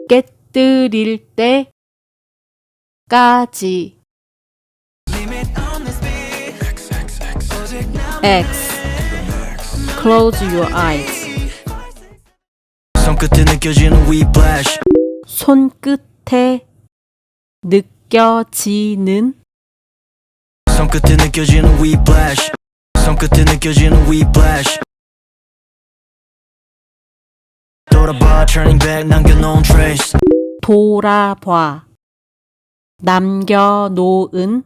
깨뜨릴 때까지. X. 클로즈유어아이즈. 손끝에 느껴지는 whiplash. 손끝에 느껴지는 손끝에 느껴지는 whiplash. 손끝에 느껴지는 whiplash. 돌아봐 turning back 남겨놓은 trace. 돌아봐 남겨놓은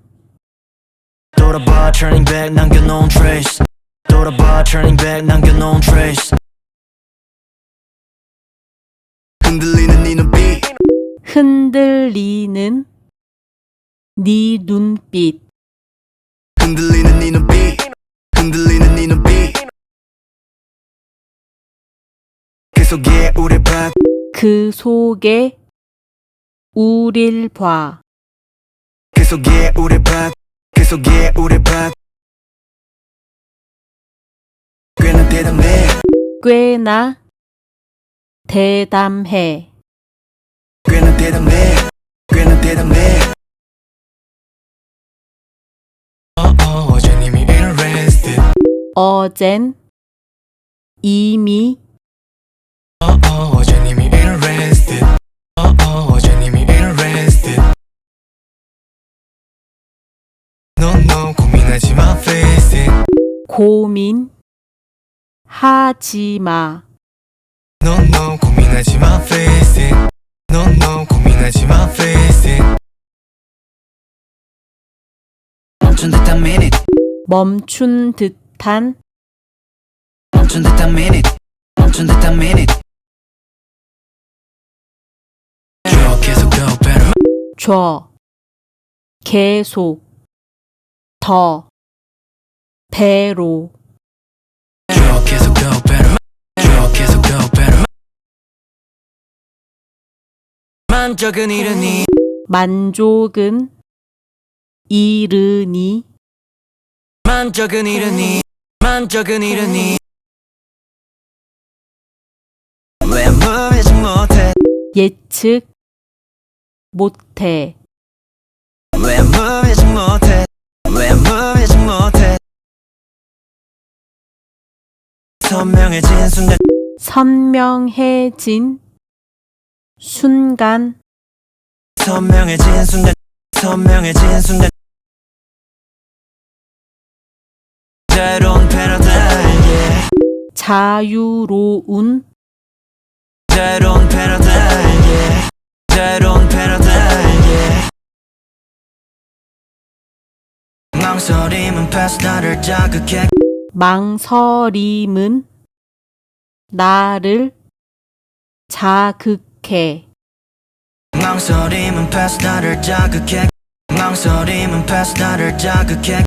돌아봐 turning back 남겨놓은 trace. 돌아봐 turning back 남겨놓은 trace. 흔들리는 네 눈빛. 흔들리는 네 눈빛. 흔들리는 네 눈빛. 흔들리는 네 눈빛. 그 속에 우릴 봐. 그 속에 우릴 봐. 그 속에 우릴 봐. 그 속에 우릴 봐. 꽤나 대담해. 꽤나 대담해. 꽤나 대담해. 꽤나 대담해. 어젠 이미 interested. 어젠 이미 어젠 이미 interested. 어젠 이미 interested. No 고민하지 마 face it. 고민하지 마. No 고민하지 마 face it. No 고민하지 마 face it. 멈춘 듯한 minute. 멈춘 듯한 멈춘 듯한 minute. 멈춘 듯한 minute. 줘 계속 go better. 줘 계속 더 배로. 줘 계속 go better. 줘 계속 go better. 만족은 이르니. 만족은 이르니. 만족은 이르니. 만족은 이르니. 왜 아무 예측 못해. 예측 못해. 왜 아무 예측 못해. 왜 아무 예측 못해. 선명해진 순간. 선명해진 순간. 선명해진 순간. 선명해진 순간. 자유로운 패러다임 yeah. 자유로운 자유로운 패러다임 yeah. 자유로운 패러다임 yeah. 망설임은 패스 나를 자극해. 망설임은 나를 자극해. 망설임은 패스 나를 자극해. 망설임은 패스 나를 자극해.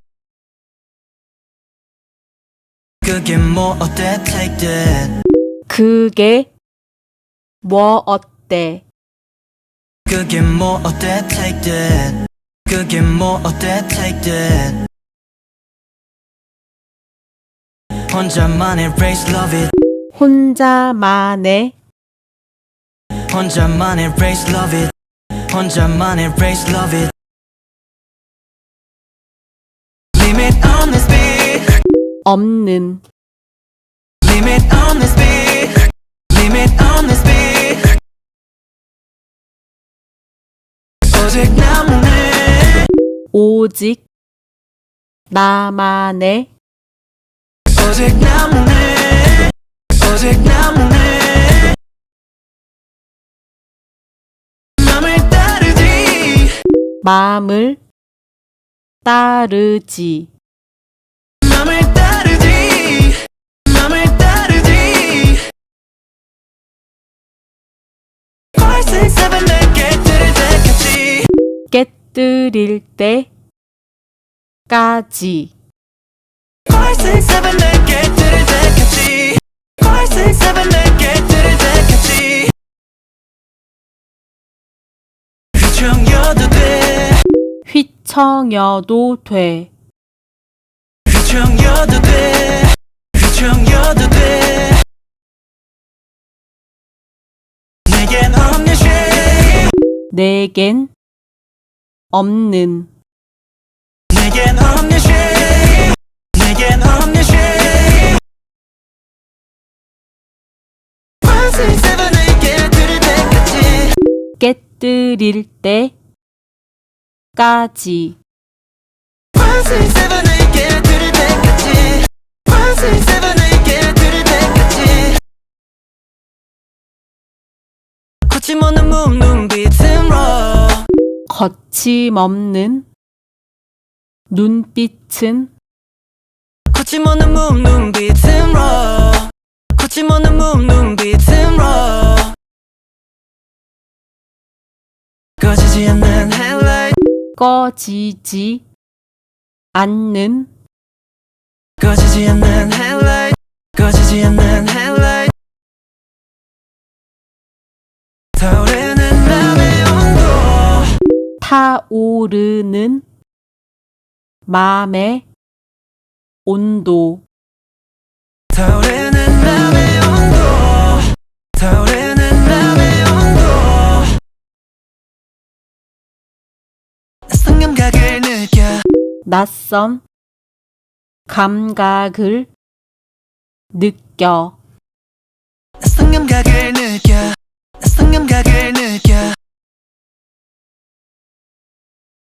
그게 뭐 어때 take that. 그게 뭐 어때. 그게 뭐 어때 take that. 그게 뭐 어때 take that. 혼자만의 race love it. 혼자만의 혼자만의 race love it. 혼자만의 race love it. Limit on this beat. 없는 Limit on this beat. Limit on this beat. 오직 나만의. 오직 나만의 오직 나만의. 오직 나만의. 맘을 따르지. 마음을 따르지. 맘을 따르지. 맘을 따르지. 5, 6, 7 내게 들을 때까지. 깨뜨릴 때까지. 5, 6, 7 내게 들을 때까지. 5, 6, 7 내게 들을 때까지. 휘청여도 돼. 휘청여도 돼. 휘청여도 돼. 휘청여도 돼. 내겐 없는 shit. 내겐 없는 내겐 없는 shame 내겐 없는 shame 5, 6, 7, 8 깨뜨릴 때까지 깨뜨릴 때까지 5, 6, 7, 8 깨뜨릴 때까지 5, 6, 7, 8 깨뜨릴 때까지 거침없는 눈빛은 raw 거침없는 눈빛은 거침없는 눈빛은 raw 거침없는 눈빛은 raw 꺼지지 않는 headlight 꺼지지 않는 꺼지지 않는 headlight 꺼지지 않는 headlight 타오르는 맘의 온도 타오르는 맘의 온도 타오르는 맘의 온도 타오르는 맘의 온도 낯선 감각을 느껴 낯선 감각을 느껴 낯선 감각을 느껴 낯선 감각을 느껴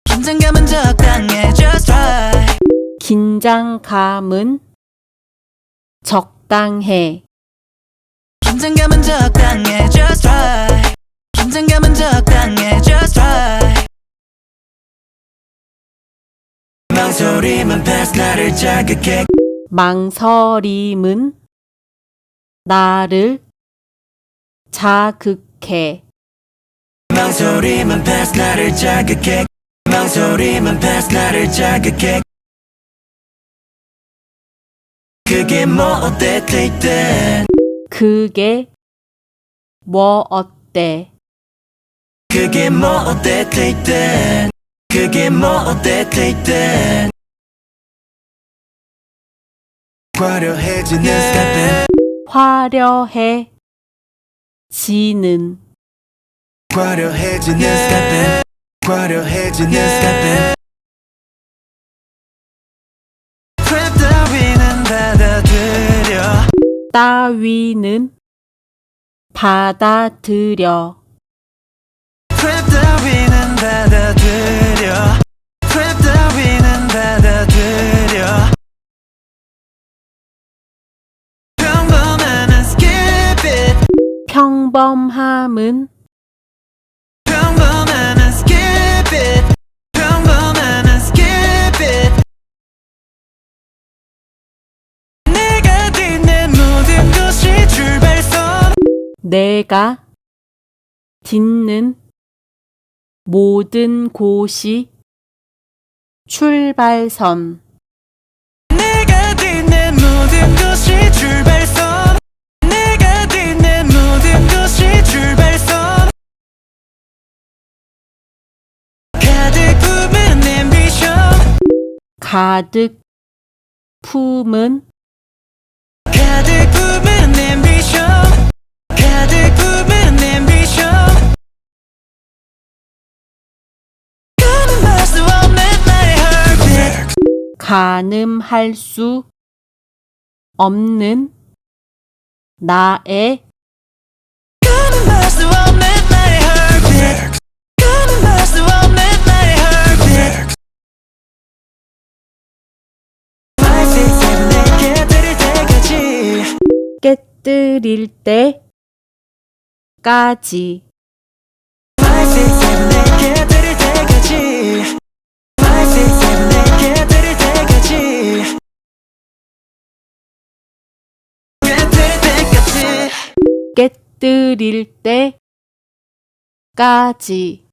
긴장감은 적당해 just right 긴장감은 적당해 긴장감은 적당해 just right 긴장감은 적당해 just right 망설임은 past 나를 자극해 망설임은 나를 자극해 망설임은 past 나를 자극해 망설임은 past 나를 자극해 그게 뭐 어때 take that 그게 뭐 어때 그게 뭐 어때 take that 그게 뭐 어때 take that 화려해지는 스카페 화려해지는 화려해지는 스카페 화려해지는 스카페 트랩 따위는 받아들여 따위는 받아들여 트랩 따위는 받아들여 트랩 따위는 받아들여 평범함은 skip it 평범함은 평범함은 skip it 평범함은 skip it 내가 딛는 모든 것이 출발선 내가 딛는 모든 곳이 출발선 내가 딛는 모든 것이 출발선 내가 딛는 모든 것이 출발선 가득 품은 앰비션 가득 품은 가득 품은 앰비션 가득 품은 앰비션 가늠할 수 없는 나의 heartbeat 가늠할 수 없는 나의 가늠할 수 없는 나의 heartbeat 가늠할 수 없는 나의 heartbeat 5, 6, 7, 8 깨뜨릴 때까지 깨뜨릴 때까지 5, 6, 7, 8 깨뜨릴 때까지 5, 6, 7, 8 깨뜨릴 때까지 깨뜨릴 때까지 깨뜨릴 때까지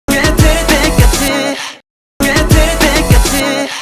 깨뜨릴 때까지 깨뜨릴 때까지